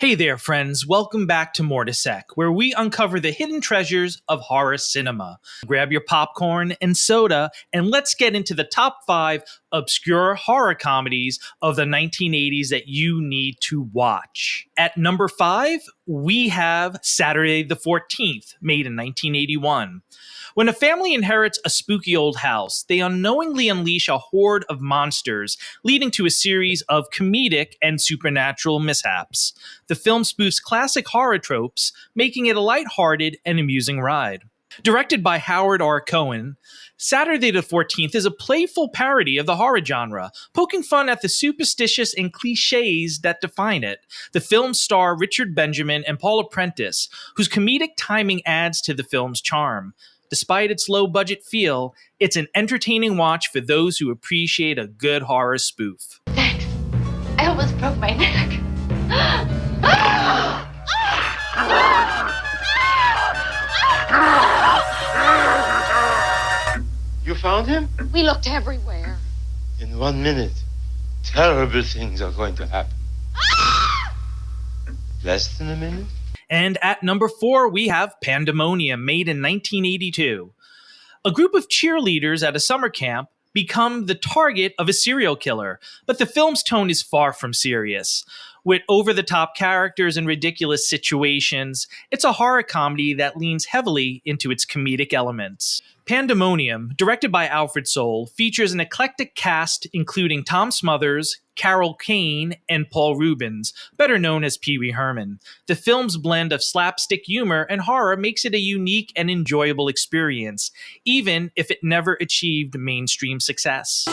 Hey there, friends. Welcome back to Mortisect, where we uncover the hidden treasures of horror cinema. Grab your popcorn and soda, and let's get into the top 5 obscure horror comedies of the 1980s that you need to watch. At number 5, we have Saturday the 14th, made in 1981. When a family inherits a spooky old house, they unknowingly unleash a horde of monsters, leading to a series of comedic and supernatural mishaps. The film spoofs classic horror tropes, making it a lighthearted and amusing ride. Directed by Howard R. Cohen, Saturday the 14th is a playful parody of the horror genre, poking fun at the superstitious and cliches that define it. The film stars Richard Benjamin and Paula Prentiss, whose comedic timing adds to the film's charm. Despite its low-budget feel, it's an entertaining watch for those who appreciate a good horror spoof. Thanks. I almost broke my neck. You found him? We looked everywhere. In 1 minute, terrible things are going to happen. Less than a minute? And at number 4, we have Pandemonium, made in 1982. A group of cheerleaders at a summer camp become the target of a serial killer, but the film's tone is far from serious. With over-the-top characters and ridiculous situations, it's a horror comedy that leans heavily into its comedic elements. Pandemonium, directed by Alfred Soule, features an eclectic cast including Tom Smothers, Carol Kane, and Paul Reubens, better known as Pee Wee Herman. The film's blend of slapstick humor and horror makes it a unique and enjoyable experience, even if it never achieved mainstream success.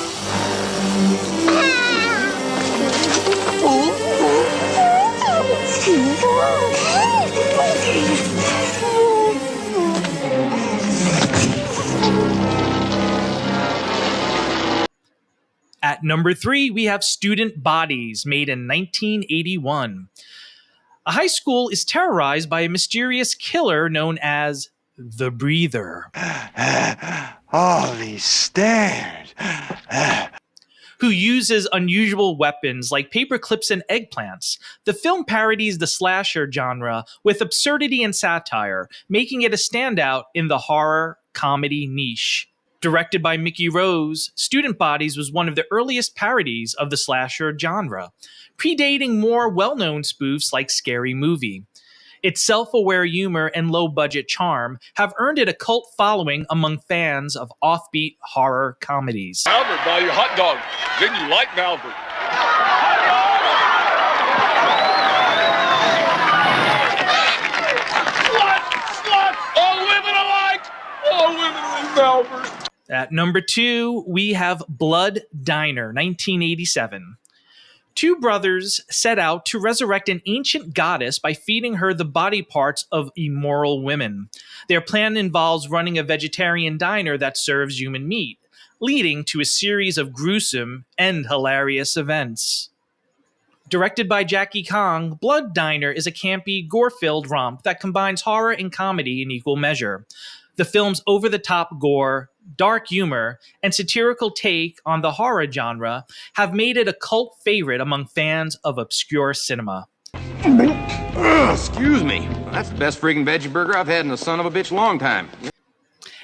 At number 3, we have Student Bodies, made in 1981. A high school is terrorized by a mysterious killer known as the Breather. All these stairs. Who uses unusual weapons like paper clips and eggplants. The film parodies the slasher genre with absurdity and satire, making it a standout in the horror comedy niche. Directed by Mickey Rose, Student Bodies was one of the earliest parodies of the slasher genre, predating more well-known spoofs like Scary Movie. Its self-aware humor and low-budget charm have earned it a cult following among fans of offbeat horror comedies. Albert, buy you a hot dog. Then you like Albert. Slut! All women alike! All women like Albert. At number 2, we have Blood Diner, 1987. Two brothers set out to resurrect an ancient goddess by feeding her the body parts of immoral women. Their plan involves running a vegetarian diner that serves human meat, leading to a series of gruesome and hilarious events. Directed by Jackie Kong, Blood Diner is a campy, gore-filled romp that combines horror and comedy in equal measure. The film's over-the-top gore, dark humor, and satirical take on the horror genre have made it a cult favorite among fans of obscure cinema. Excuse me. That's the best friggin' veggie burger I've had in a son of a bitch long time.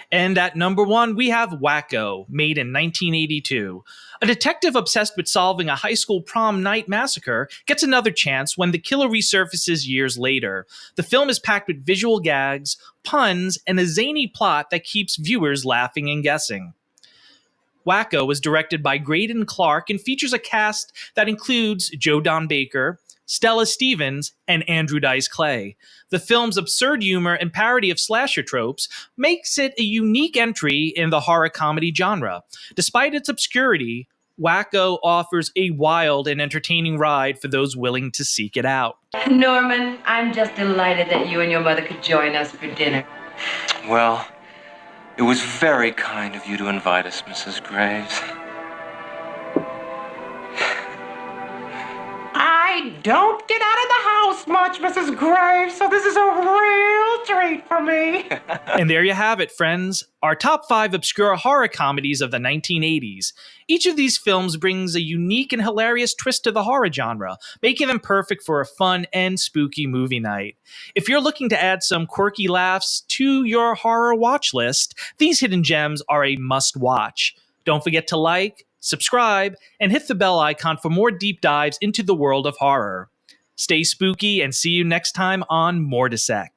And at number 1, we have Wacko, made in 1982. A detective obsessed with solving a high school prom night massacre gets another chance when the killer resurfaces years later. The film is packed with visual gags, puns, and a zany plot that keeps viewers laughing and guessing. Wacko was directed by Graydon Clark and features a cast that includes Joe Don Baker, Stella Stevens, and Andrew Dice Clay. The film's absurd humor and parody of slasher tropes makes it a unique entry in the horror comedy genre. Despite its obscurity, Wacko offers a wild and entertaining ride for those willing to seek it out. Norman, I'm just delighted that you and your mother could join us for dinner. Well, it was very kind of you to invite us, Mrs. Graves. I don't get out of the house much, Mrs. Graves, so this is a real treat for me. And there you have it, friends. Our top 5 obscure horror comedies of the 1980s. Each of these films brings a unique and hilarious twist to the horror genre, making them perfect for a fun and spooky movie night. If you're looking to add some quirky laughs to your horror watch list, these hidden gems are a must-watch. Don't forget to like, subscribe, and hit the bell icon for more deep dives into the world of horror. Stay spooky and see you next time on Mortisect.